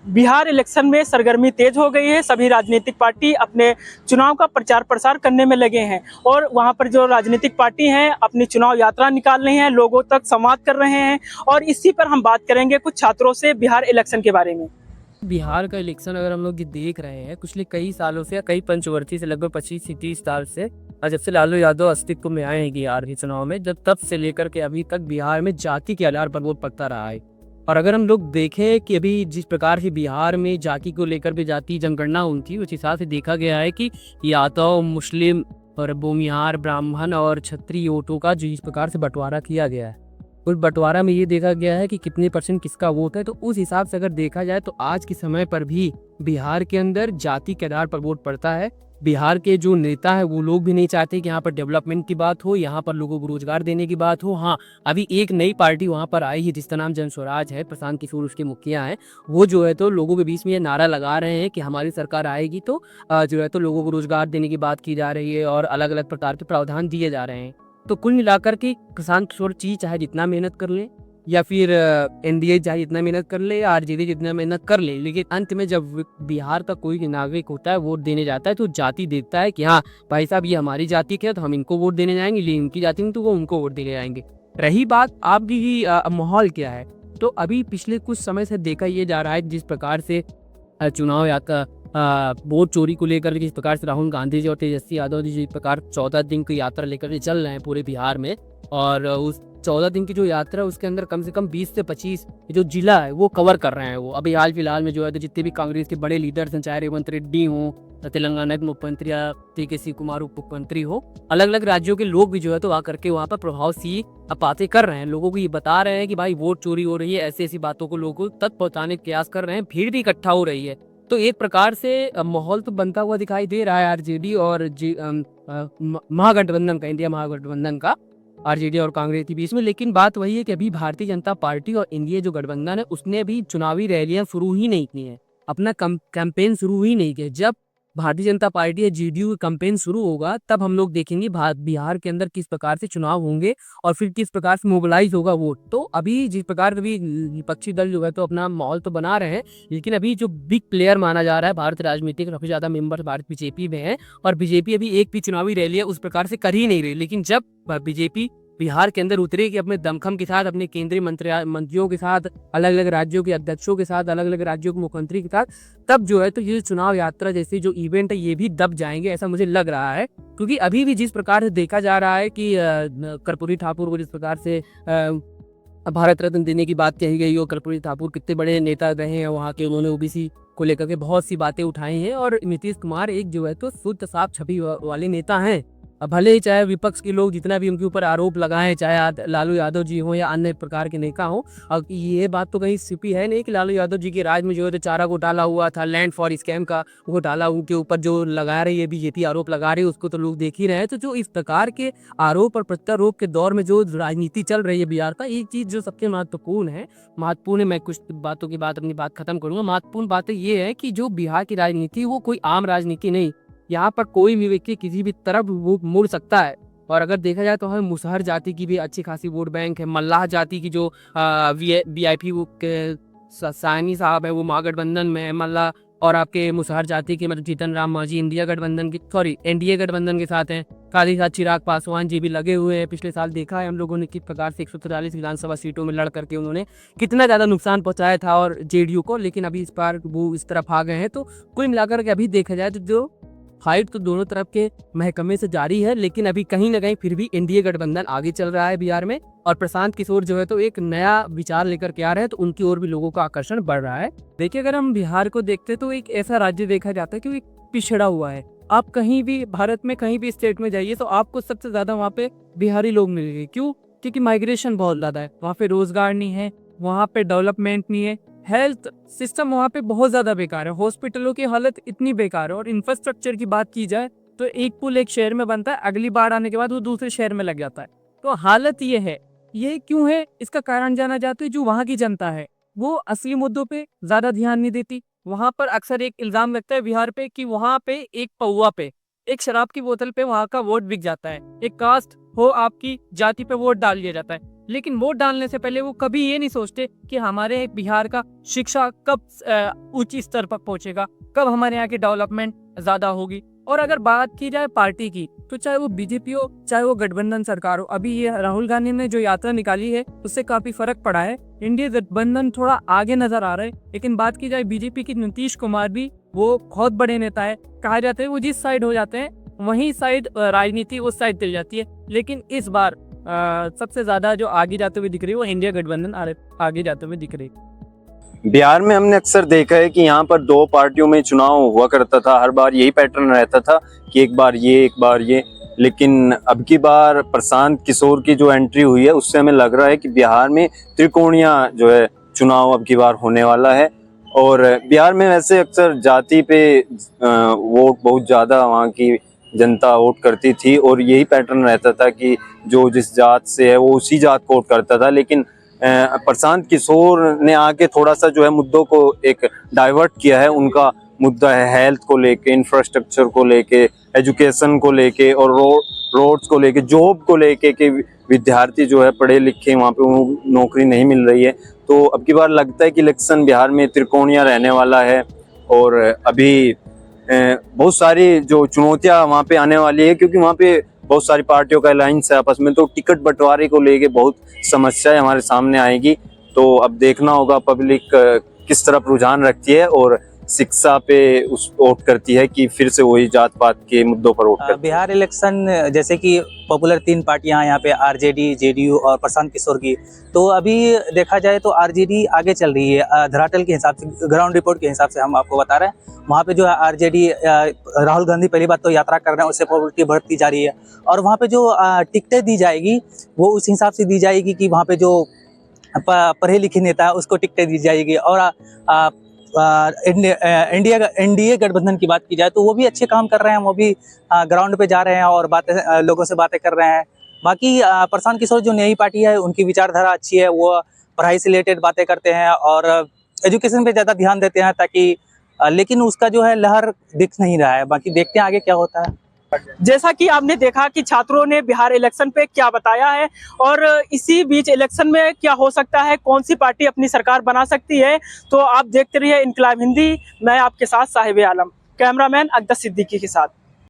Bihar election में सरगर्मी तेज हो गई है। सभी राजनीतिक पार्टी अपने चुनाव का प्रचार प्रसार करने में लगे हैं और वहां पर जो राजनीतिक पार्टी हैं अपनी चुनाव यात्रा निकाल रही हैं, लोगों तक संवाद कर रहे हैं। और इसी पर हम बात करेंगे कुछ छात्रों से बिहार इलेक्शन के बारे में। बिहार का इलेक्शन अगर हम लोग ये देख रहे हैं पिछले कई सालों से या कई पंचवर्षीय से लगभग 25 से 30 साल से, और जब से लालू यादव अस्तित्व में आए हैं बिहार के चुनाव में, जब तब से लेकर के अभी तक बिहार में जाति के आधार पर वोट पड़ता रहा है। और अगर हम लोग देखें कि अभी जिस प्रकार से बिहार में जाति को लेकर भी जाति जनगणना हुई थी, उस हिसाब से देखा गया है कि यादव, मुस्लिम और भूमिहार, ब्राह्मण और क्षत्रिय वोटों का जिस प्रकार से बंटवारा किया गया है, उस बंटवारा में ये देखा गया है कि कितने परसेंट किसका वोट है। तो उस हिसाब से अगर देखा जाए तो आज के समय पर भी बिहार के अंदर जाति के आधार पर वोट पड़ता है। बिहार के जो नेता है वो लोग भी नहीं चाहते कि यहाँ पर डेवलपमेंट की बात हो, यहाँ पर लोगों को रोजगार देने की बात हो। हाँ, अभी एक नई पार्टी वहाँ पर आई है जिसका नाम जन स्वराज है, प्रशांत किशोर उसके मुखिया हैं। वो जो है तो लोगों के बीच में ये नारा लगा रहे हैं कि हमारी सरकार आएगी तो जो है तो लोगों को रोजगार देने की बात की जा रही है और अलग अलग प्रकार के प्रावधान दिए जा रहे हैं। तो कुल मिलाकर के प्रशांत किशोर जी चाहे जितना मेहनत कर ले, या फिर एनडीए चाहे जितना मेहनत कर ले, आरजेडी जितना मेहनत कर ले, लेकिन अंत में जब बिहार का कोई नागरिक होता है वोट देने जाता है तो जाति देखता है कि हाँ भाई साहब ये हमारी जाति के है तो हम इनको वोट देने जाएंगे, ये इनकी जाति में तो वो उनको वोट देने जाएंगे। रही बात आप भी माहौल क्या है, तो अभी पिछले कुछ समय से देखा ये जा रहा है जिस प्रकार से चुनाव यात्रा वोट चोरी को लेकर जिस प्रकार से राहुल गांधी जी और तेजस्वी यादव जी जिस प्रकार 14 दिन की यात्रा लेकर के चल रहे हैं पूरे बिहार में, और उस 14 दिन की जो यात्रा है उसके अंदर कम से कम 20 से 25 जो जिला है वो कवर कर रहे हैं। वो अभी हाल फिलहाल में जो है तो जितने भी कांग्रेस के बड़े लीडर्स हैं, चाहे रेवंत रेड्डी हो, तेलंगाना के मुख्यमंत्री या के कुमार उप मुख्यमंत्री हो, अलग अलग राज्यों के लोग भी जो है तो आकर के वहाँ पर प्रभावशी बातें कर रहे हैं, लोगों को ये बता रहे हैं कि भाई वोट चोरी हो रही है, ऐसी ऐसी बातों को लोगों तक पहुँचाने का प्रयास कर रहे हैं, भीड़ भी इकट्ठा हो रही है। तो एक प्रकार से माहौल तो बनता हुआ दिखाई दे रहा है आरजेडी और महागठबंधन का, इंडिया महागठबंधन का आरजेडी और कांग्रेस के बीच में। लेकिन बात वही है कि अभी भारतीय जनता पार्टी और इंडिया जो गठबंधन है उसने अभी चुनावी रैलियां शुरू ही नहीं की है, अपना कैंपेन शुरू ही नहीं किया। जब भारतीय जनता पार्टी या जेडीयू का कैंपेन शुरू होगा तब हम लोग देखेंगे बिहार के अंदर किस प्रकार से चुनाव होंगे और फिर किस प्रकार से मोबिलाइज होगा वोट। तो अभी जिस प्रकार अभी विपक्षी दल जो है तो अपना माहौल तो बना रहे हैं, लेकिन अभी जो बिग प्लेयर माना जा रहा है भारतीय राजनीति के सबसे ज्यादा मेंबर भारत बीजेपी में है, और बीजेपी अभी एक भी चुनावी रैली उस प्रकार से कर ही नहीं रही। लेकिन जब बीजेपी बिहार के अंदर उतरेगी अपने दमखम के साथ, अपने केंद्रीय मंत्रियों के साथ, अलग अलग राज्यों के अध्यक्षों के साथ, अलग अलग राज्यों के मुख्यमंत्री के साथ, तब जो है तो ये चुनाव यात्रा जैसे जो इवेंट है ये भी दब जाएंगे, ऐसा मुझे लग रहा है। क्योंकि अभी भी जिस प्रकार से देखा जा रहा है कि कर्पूरी ठाकुर को जिस प्रकार से भारत रत्न देने की बात कही गई हो, कर्पूरी ठाकुर कितने बड़े नेता रहे हैं वहाँ के, उन्होंने ओबीसी को लेकर के बहुत सी बातें उठाई हैं, और नीतीश कुमार एक जो है तो शुद्ध साफ छवि वाले नेता हैं। अब भले ही चाहे विपक्ष के लोग जितना भी उनके ऊपर आरोप लगाएं, चाहे लालू यादव जी हो या अन्य प्रकार के नेता हो, अब ये बात तो कहीं छिपी है नहीं कि लालू यादव जी के राज में जो है तो चारा घोटाला हुआ था, लैंड फॉर स्कैम का घोटाला उनके ऊपर जो लगा रही है बीजेपी, आरोप लगा रही है, उसको तो लोग देख ही रहे हैं। तो जो इस प्रकार के आरोप और प्रत्यारोप के दौर में जो राजनीति चल रही है बिहार का, एक चीज जो सबसे महत्वपूर्ण है, मैं कुछ बातों के बाद अपनी बात खत्म करूंगा। महत्वपूर्ण बात ये है कि जो बिहार की राजनीति वो कोई आम राजनीति नहीं, यहाँ पर कोई भी व्यक्ति किसी भी तरफ वो मुड़ सकता है। और अगर देखा जाए तो हमें मुसहर जाति की भी अच्छी खासी वोट बैंक है, मल्लाह जाति की जो वीआईपी साइनी साहब है वो महागठबंधन में है, मल्लाह, और आपके मुसहर जाति के मतलब जीतन राम मांझी एनडीए गठबंधन के साथ हैं। साथ ही साथ चिराग पासवान जी भी लगे हुए हैं। पिछले साल देखा है हम लोगों ने किस प्रकार से 143 विधानसभा सीटों में लड़ करके उन्होंने कितना ज्यादा नुकसान पहुंचाया था और जेडीयू को, लेकिन अभी इस बार वो इस तरफ आ गए हैं। तो कुल मिलाकर के अभी देखा जाए तो जो फाइट तो दोनों तरफ के महकमे से जारी है, लेकिन अभी कहीं ना कहीं फिर भी एनडीए गठबंधन आगे चल रहा है बिहार में, और प्रशांत किशोर जो है तो एक नया विचार लेकर के आ रहे हैं, तो उनकी ओर भी लोगों का आकर्षण बढ़ रहा है। देखिए अगर हम बिहार को देखते तो एक ऐसा राज्य देखा जाता है कि वो एक पिछड़ा हुआ है। आप कहीं भी भारत में कहीं भी स्टेट में जाइए तो आपको सबसे ज्यादा वहाँ पे बिहारी लोग मिलेंगे। क्यों? क्योंकि माइग्रेशन बहुत ज्यादा है, वहाँ पे रोजगार नहीं है, वहाँ पे डेवलपमेंट नहीं है, हेल्थ सिस्टम वहाँ पे बहुत ज्यादा बेकार है, हॉस्पिटलों की हालत इतनी बेकार है, और इंफ्रास्ट्रक्चर की बात की जाए तो एक पुल एक शहर में बनता है, अगली बार आने के बाद वो दूसरे शहर में लग जाता है। तो हालत ये है। ये क्यों है? इसका कारण जाना जाता है जो वहाँ की जनता है वो असली मुद्दों पे ज्यादा ध्यान नहीं देती। वहाँ पर अक्सर एक इल्जाम लगता है बिहार पे कि वहाँ पे एक पौवा पे, एक शराब की बोतल पे वहाँ का वोट बिक जाता है। एक कास्ट हो आपकी जाति पे वोट डाल दिया जाता है। लेकिन वोट डालने से पहले वो कभी ये नहीं सोचते कि हमारे बिहार का शिक्षा कब ऊंची स्तर पर पहुंचेगा, कब हमारे यहाँ की डेवलपमेंट ज़्यादा होगी। और अगर बात की जाए पार्टी की, तो चाहे वो बीजेपी हो चाहे वो गठबंधन सरकार हो, अभी ये राहुल गांधी ने जो यात्रा निकाली है उससे काफ़ी फर्क पड़ा है। इंडिया गठबंधन थोड़ा आगे नजर आ रहा है। लेकिन बात की जाए बीजेपी की, नीतीश कुमार भी वो बहुत बड़े नेता है, कहा जाता है वो जिस साइड हो जाते हैं वहीं साइड राजनीति उस साइड चल जाती है। लेकिन इस बार सबसे ज़्यादा जो आगे जाते हुए दिख रही है वो इंडिया गठबंधन आगे जाते हुए दिख रही है। बिहार में हमने अक्सर देखा है कि यहाँ पर दो पार्टियों में चुनाव हुआ करता था, हर बार यही पैटर्न रहता था कि एक बार ये एक बार ये। लेकिन अब की बार प्रशांत किशोर की जो एंट्री हुई है उससे हमें लग रहा है कि बिहार में त्रिकोणीय जो है चुनाव अब की बार होने वाला है। और बिहार में वैसे अक्सर जाति पे वोट बहुत ज़्यादा वहाँ की जनता वोट करती थी और यही पैटर्न रहता था कि जो जिस जात से है वो उसी जात को वोट करता था। लेकिन प्रशांत किशोर ने आके थोड़ा सा जो है मुद्दों को एक डाइवर्ट किया है। उनका मुद्दा है हेल्थ को लेके, इंफ्रास्ट्रक्चर को लेके, एजुकेशन को लेके और रोड्स को लेके, जॉब को लेके कि विद्यार्थी जो है पढ़े लिखे वहाँ पे नौकरी नहीं मिल रही है। तो अब की बार लगता है कि इलेक्शन बिहार में त्रिकोणीय रहने वाला है और अभी बहुत सारी जो चुनौतियां वहाँ पे आने वाली है, क्योंकि वहाँ पे बहुत सारी पार्टियों का अलायंस है आपस में। तो टिकट बंटवारे को लेके बहुत समस्याएं हमारे सामने आएगी। तो अब देखना होगा पब्लिक किस तरफ रुझान रखती है और शिक्षा पे उस वोट करती है कि फिर से वही जात पात के मुद्दों पर वोट करती है। बिहार इलेक्शन जैसे कि पॉपुलर 3 पार्टियां यहाँ पे आरजेडी, जेडीयू और प्रशांत किशोर की, तो अभी देखा जाए तो आरजेडी आगे चल रही है। धरातल के हिसाब से, ग्राउंड रिपोर्ट के हिसाब से हम आपको बता रहे हैं, वहाँ पे जो है आरजेडी, राहुल गांधी पहली बात तो यात्रा कर रहे हैं, उससे पॉपुलरिटी बढ़ती जा रही है। और वहाँ पे जो टिकटें दी जाएगी वो उस हिसाब से दी जाएगी कि वहाँ पे जो पढ़े लिखे नेता है उसको टिकटें दी जाएगी। और एनडीए गठबंधन की बात की जाए तो वो भी अच्छे काम कर रहे हैं, वो भी ग्राउंड पे जा रहे हैं और लोगों से बातें कर रहे हैं। बाकी प्रशांत किशोर जो नई पार्टी है उनकी विचारधारा अच्छी है, वो पढ़ाई से रिलेटेड बातें करते हैं और एजुकेशन पे ज़्यादा ध्यान देते हैं, ताकि लेकिन उसका जो है लहर दिख नहीं रहा है। बाकी देखते हैं आगे क्या होता है। जैसा कि आपने देखा कि छात्रों ने बिहार इलेक्शन पे क्या बताया है और इसी बीच इलेक्शन में क्या हो सकता है, कौन सी पार्टी अपनी सरकार बना सकती है। तो आप देखते रहिए इनकलाब हिंदी, मैं आपके साथ साहिब आलम, कैमरामैन अक़दस सिद्दीकी के साथ।